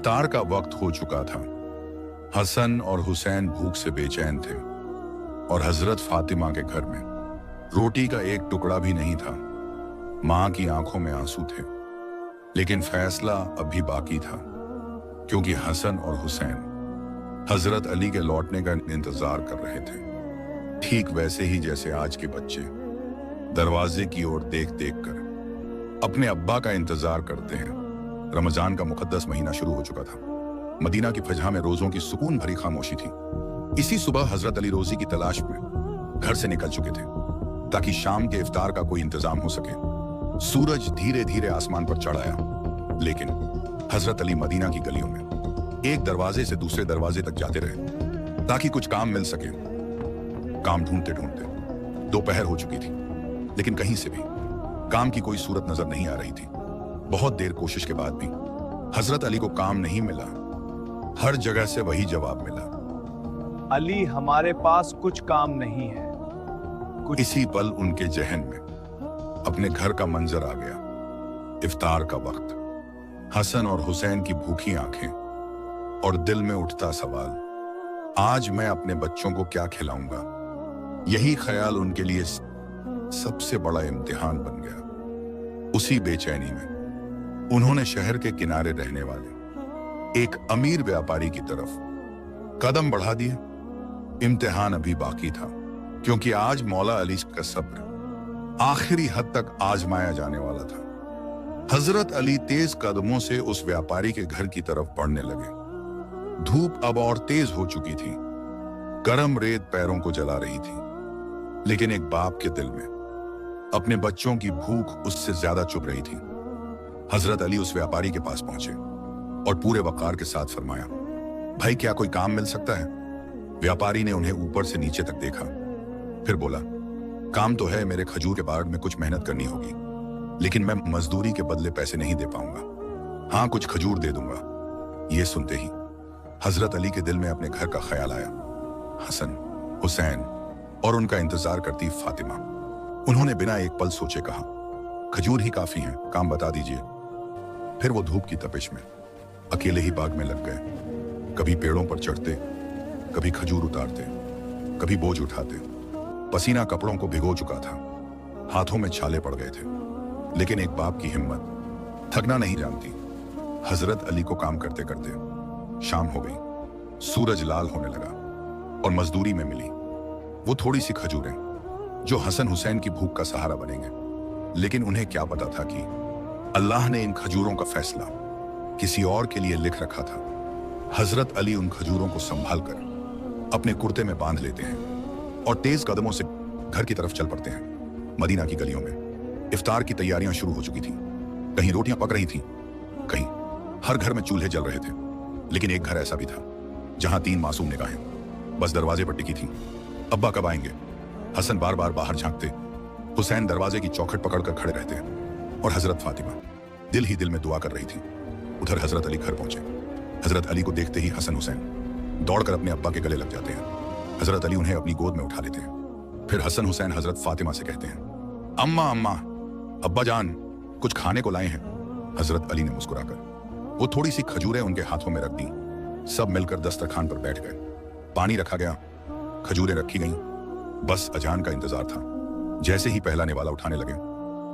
इफ्तार का वक्त हो चुका था। हसन और हुसैन भूख से बेचैन थे और हजरत फातिमा के घर में रोटी का एक टुकड़ा भी नहीं था। मां की आंखों में आंसू थे, लेकिन फैसला अभी बाकी था, क्योंकि हसन और हुसैन हजरत अली के लौटने का इंतजार कर रहे थे, ठीक वैसे ही जैसे आज के बच्चे दरवाजे की ओर देख देख कर अपने अब्बा का इंतजार करते हैं। रमजान का मुकद्दस महीना शुरू हो चुका था। मदीना की फजा में रोजों की सुकून भरी खामोशी थी। इसी सुबह हजरत अली रोजी की तलाश में घर से निकल चुके थे, ताकि शाम के इफ्तार का कोई इंतजाम हो सके। सूरज धीरे धीरे आसमान पर चढ़ आया, लेकिन हजरत अली मदीना की गलियों में एक दरवाजे से दूसरे दरवाजे तक जाते रहे, ताकि कुछ काम मिल सके। काम ढूंढते ढूंढते दोपहर हो चुकी थी, लेकिन कहीं से भी काम की कोई सूरत नजर नहीं आ रही थी। बहुत देर कोशिश के बाद भी हजरत अली को काम नहीं मिला। हर जगह से वही जवाब मिला, अली, हमारे पास कुछ काम नहीं है। इसी पल उनके जहन में अपने घर का मंजर आ गया। इफ्तार का वक्त, हसन और हुसैन की भूखी आंखें और दिल में उठता सवाल, आज मैं अपने बच्चों को क्या खिलाऊंगा। यही ख्याल उनके लिए सबसे बड़ा इम्तिहान बन गया। उसी बेचैनी में उन्होंने शहर के किनारे रहने वाले एक अमीर व्यापारी की तरफ कदम बढ़ा दिए। इम्तिहान अभी बाकी था, क्योंकि आज मौला अली का सब्र आखिरी हद तक आजमाया जाने वाला था। हजरत अली तेज कदमों से उस व्यापारी के घर की तरफ बढ़ने लगे। धूप अब और तेज हो चुकी थी, गर्म रेत पैरों को जला रही थी, लेकिन एक बाप के दिल में अपने बच्चों की भूख उससे ज्यादा चुभ रही थी। हजरत अली उस व्यापारी के पास पहुंचे और पूरे वकार के साथ फरमाया, भाई, क्या कोई काम मिल सकता है। व्यापारी ने उन्हें ऊपर से नीचे तक देखा, फिर बोला, काम तो है, मेरे खजूर के बाग में कुछ मेहनत करनी होगी, लेकिन मैं मजदूरी के बदले पैसे नहीं दे पाऊंगा। हाँ, कुछ खजूर दे दूंगा। ये सुनते ही हजरत अली के दिल में अपने घर का ख्याल आया, हसन, हुसैन और उनका इंतजार करती फातिमा। उन्होंने बिना एक पल सोचे कहा, खजूर ही काफी हैं, काम बता दीजिए। फिर वो धूप की तपिश में अकेले ही बाग में लग गए। कभी पेड़ों पर चढ़ते, कभी खजूर उतारते, कभी बोझ उठाते। पसीना कपड़ों को भिगो चुका था, हाथों में छाले पड़ गए थे, लेकिन एक बाप की हिम्मत थकना नहीं जानती। हजरत अली को काम करते करते शाम हो गई। सूरज लाल होने लगा और मजदूरी में मिली वो थोड़ी सी खजूरें जो हसन हुसैन की भूख का सहारा बनेंगे। लेकिन उन्हें क्या पता था कि अल्लाह ने इन खजूरों का फैसला किसी और के लिए लिख रखा था। हजरत अली उन खजूरों को संभाल कर अपने कुर्ते में बांध लेते हैं और तेज कदमों से घर की तरफ चल पड़ते हैं। मदीना की गलियों में इफ्तार की तैयारियां शुरू हो चुकी थीं। कहीं रोटियां पक रही थीं, कहीं हर घर में चूल्हे जल रहे थे। लेकिन एक घर ऐसा भी था जहां 3 मासूम निगाहें बस दरवाजे पर टिकी थीं। अब्बा कब आएंगे? हसन बार बार बाहर झांकते, हुसैन दरवाजे की चौखट पकड़कर खड़े रहते और हजरत फातिमा दिल ही दिल में दुआ कर रही थी। उधर हजरत अली घर पहुंचे। हजरत अली को देखते ही हसन हुसैन दौड़कर अपने अब्बा के गले लग जाते हैं। हजरत अली उन्हें अपनी गोद में उठा लेते हैं। फिर हसन हुसैन हजरत फातिमा से कहते हैं, अम्मा अम्मा, अब्बा जान, कुछ खाने को लाए हैं। हजरत अली ने मुस्कुराकर वो थोड़ी सी खजूरें उनके हाथों में रख दी। सब मिलकर दस्तरखान पर बैठ गए। पानी रखा गया, खजूरें रखी गईं। बस अजान का इंतजार था। जैसे ही पहला निवाला उठाने लगे,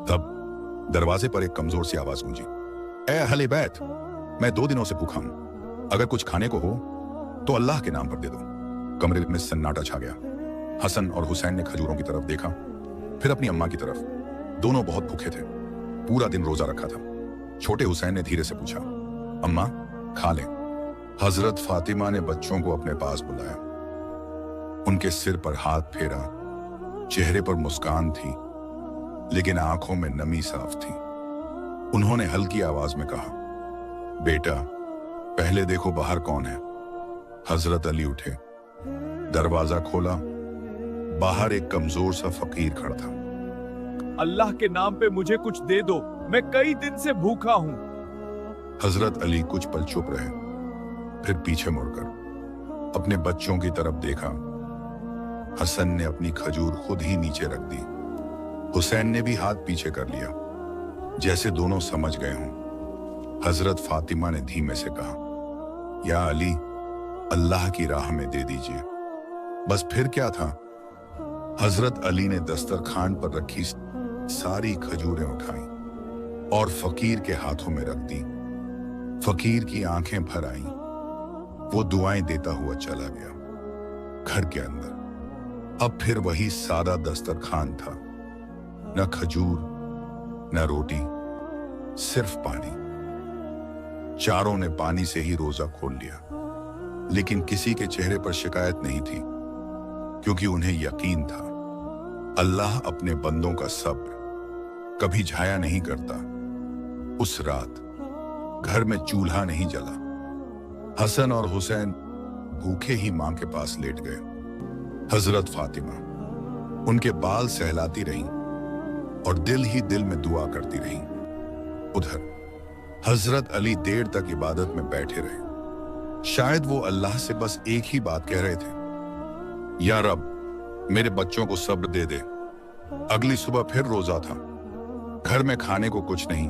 तब दरवाजे पर एक कमजोर सी आवाज गूंजी, ए अहले बैत, मैं 2 दिनों से भूखा हूं, अगर कुछ खाने को हो तो अल्लाह के नाम पर दे दो। कमरे में सन्नाटा छा गया। हसन और हुसैन ने खजूरों की तरफ देखा, फिर अपनी अम्मा की तरफ। दोनों बहुत भूखे थे, पूरा दिन रोजा रखा था। छोटे हुसैन ने धीरे से पूछा, अम्मा खा लें। हजरत फातिमा ने बच्चों को अपने पास बुलाया, उनके सिर पर हाथ फेरा। चेहरे पर मुस्कान थी, लेकिन आंखों में नमी साफ थी। उन्होंने हल्की आवाज में कहा, बेटा, पहले देखो बाहर कौन है। हजरत अली उठे, दरवाजा खोला। बाहर एक कमजोर सा फकीर खड़ा था। अल्लाह के नाम पे मुझे कुछ दे दो, मैं कई दिन से भूखा हूं। हजरत अली कुछ पल चुप रहे, फिर पीछे मुड़कर अपने बच्चों की तरफ देखा। हसन ने अपनी खजूर खुद ही नीचे रख दी। हुसैन ने भी हाथ पीछे कर लिया, जैसे दोनों समझ गए हों। हजरत फातिमा ने धीमे से कहा, या अली, अल्लाह की राह में दे दीजिए। बस फिर क्या था, हजरत अली ने दस्तरखान पर रखी सारी खजूरें उठाई और फकीर के हाथों में रख दी। फकीर की आंखें भर आईं। वो दुआएं देता हुआ चला गया। घर के अंदर अब फिर वही सादा दस्तरखान था, न खजूर न रोटी, सिर्फ पानी। चारों ने पानी से ही रोजा खोल लिया, लेकिन किसी के चेहरे पर शिकायत नहीं थी, क्योंकि उन्हें यकीन था अल्लाह अपने बंदों का सब्र कभी जाया नहीं करता। उस रात घर में चूल्हा नहीं जला। हसन और हुसैन भूखे ही मां के पास लेट गए। हजरत फातिमा उनके बाल सहलाती रहीं और दिल ही दिल में दुआ करती रहीं। उधर हजरत अली देर तक इबादत में बैठे रहे। शायद वो अल्लाह से बस एक ही बात कह रहे थे, या रब, मेरे बच्चों को सब्र दे दे। अगली सुबह फिर रोजा था। घर में खाने को कुछ नहीं।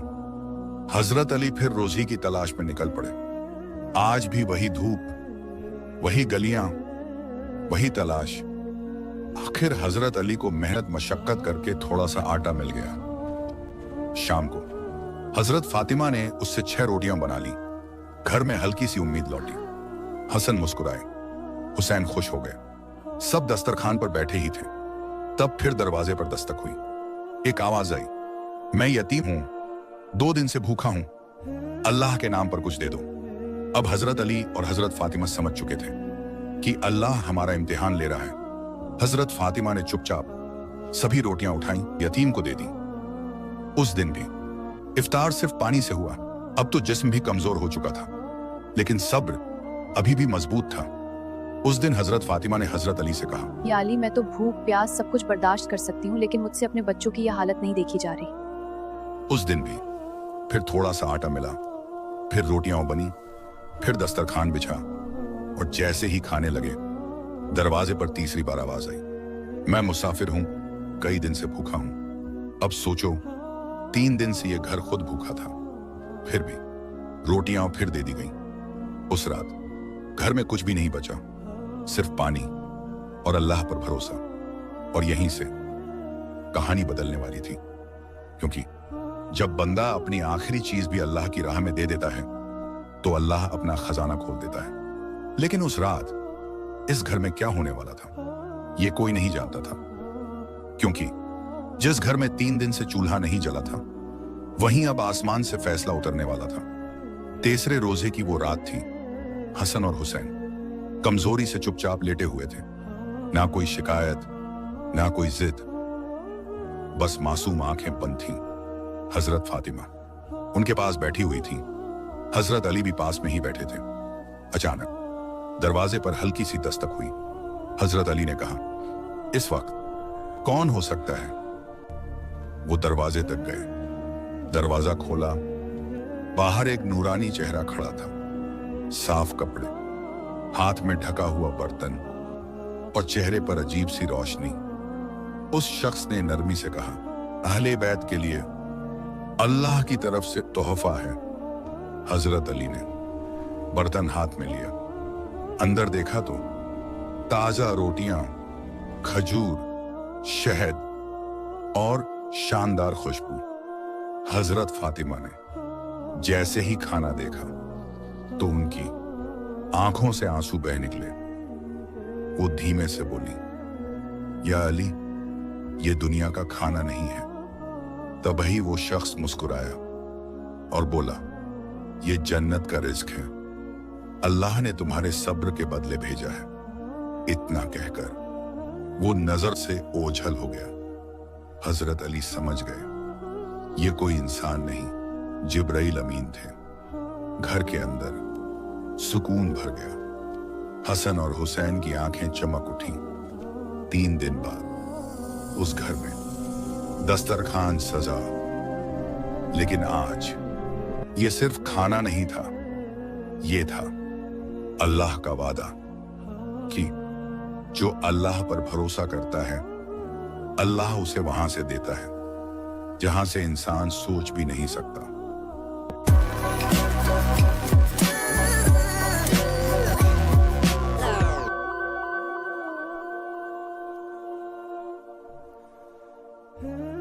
हजरत अली फिर रोजी की तलाश में निकल पड़े। आज भी वही धूप, वही गलियां, वही तलाश। आखिर हजरत अली को मेहनत मशक्कत करके थोड़ा सा आटा मिल गया। शाम को हजरत फातिमा ने उससे 6 रोटियां बना ली। घर में हल्की सी उम्मीद लौटी। हसन मुस्कुराए, हुसैन खुश हो गए। सब दस्तरखान पर बैठे ही थे। तब फिर दरवाजे पर दस्तक हुई। एक आवाज आई, मैं यतीम हूं, 2 दिन से भूखा हूं, अल्लाह के नाम पर कुछ दे दो। अब हजरत अली और हजरत फातिमा समझ चुके थे कि अल्लाह हमारा इम्तिहान ले रहा है। हजरत फातिमा ने चुपचाप सभी रोटियां उठाई, यतीम को दे दी। उस दिन भी इफ्तार सिर्फ पानी से हुआ। अब तो जिस्म भी कमजोर हो चुका था, लेकिन सब्र अभी भी मजबूत था। उस दिन हजरत फातिमा ने हजरत अली से कहा, या अली, मैं तो भूख प्यास सब कुछ बर्दाश्त कर सकती हूँ, लेकिन मुझसे अपने बच्चों की यह हालत नहीं देखी जा रही। उस दिन भी फिर थोड़ा सा आटा मिला, फिर रोटियां बनी, फिर दस्तरखान बिछा, और जैसे ही खाने लगे दरवाजे पर तीसरी बार आवाज आई, मैं मुसाफिर हूं, कई दिन से भूखा हूं। अब सोचो, 3 दिन से यह घर खुद भूखा था, फिर भी रोटियां फिर दे दी गईं। उस रात घर में कुछ भी नहीं बचा, सिर्फ पानी और अल्लाह पर भरोसा। और यहीं से कहानी बदलने वाली थी, क्योंकि जब बंदा अपनी आखिरी चीज भी अल्लाह की राह में दे देता है तो अल्लाह अपना खजाना खोल देता है। लेकिन उस रात इस घर में क्या होने वाला था, यह कोई नहीं जानता था, क्योंकि जिस घर में 3 दिन से चूल्हा नहीं जला था, वहीं अब आसमान से फैसला उतरने वाला था। तीसरे रोजे की वो रात थी। हसन और हुसैन कमजोरी से चुपचाप लेटे हुए थे। ना कोई शिकायत, ना कोई जिद, बस मासूम आंखें बंद थीं। हजरत फातिमा उनके पास बैठी हुई थी। हजरत अली भी पास में ही बैठे थे। अचानक दरवाजे पर हल्की सी दस्तक हुई। हजरत अली ने कहा, इस वक्त कौन हो सकता है? वो दरवाजे तक गए। दरवाजा खोला। बाहर एक नूरानी चेहरा खड़ा था, साफ कपड़े, हाथ में ढका हुआ बर्तन और चेहरे पर अजीब सी रोशनी। उस शख्स ने नरमी से कहा, अहले बैत के लिए अल्लाह की तरफ से तोहफा है। हजरत अली ने बर्तन हाथ में लिया, अंदर देखा तो ताजा रोटियां, खजूर, शहद और शानदार खुशबू। हजरत फातिमा ने जैसे ही खाना देखा तो उनकी आंखों से आंसू बह निकले। वो धीमे से बोली, या अली, ये दुनिया का खाना नहीं है। तभी वो शख्स मुस्कुराया और बोला, ये जन्नत का रिज्क है, अल्लाह ने तुम्हारे सब्र के बदले भेजा है। इतना कहकर वो नजर से ओझल हो गया। हजरत अली समझ गए ये कोई इंसान नहीं, जिब्राइल अमीन थे। घर के अंदर सुकून भर गया। हसन और हुसैन की आंखें चमक उठी। 3 दिन बाद उस घर में दस्तरखान सजा। लेकिन आज ये सिर्फ खाना नहीं था, ये था अल्लाह का वादा कि जो अल्लाह पर भरोसा करता है, अल्लाह उसे वहां से देता है जहां से इंसान सोच भी नहीं सकता। है।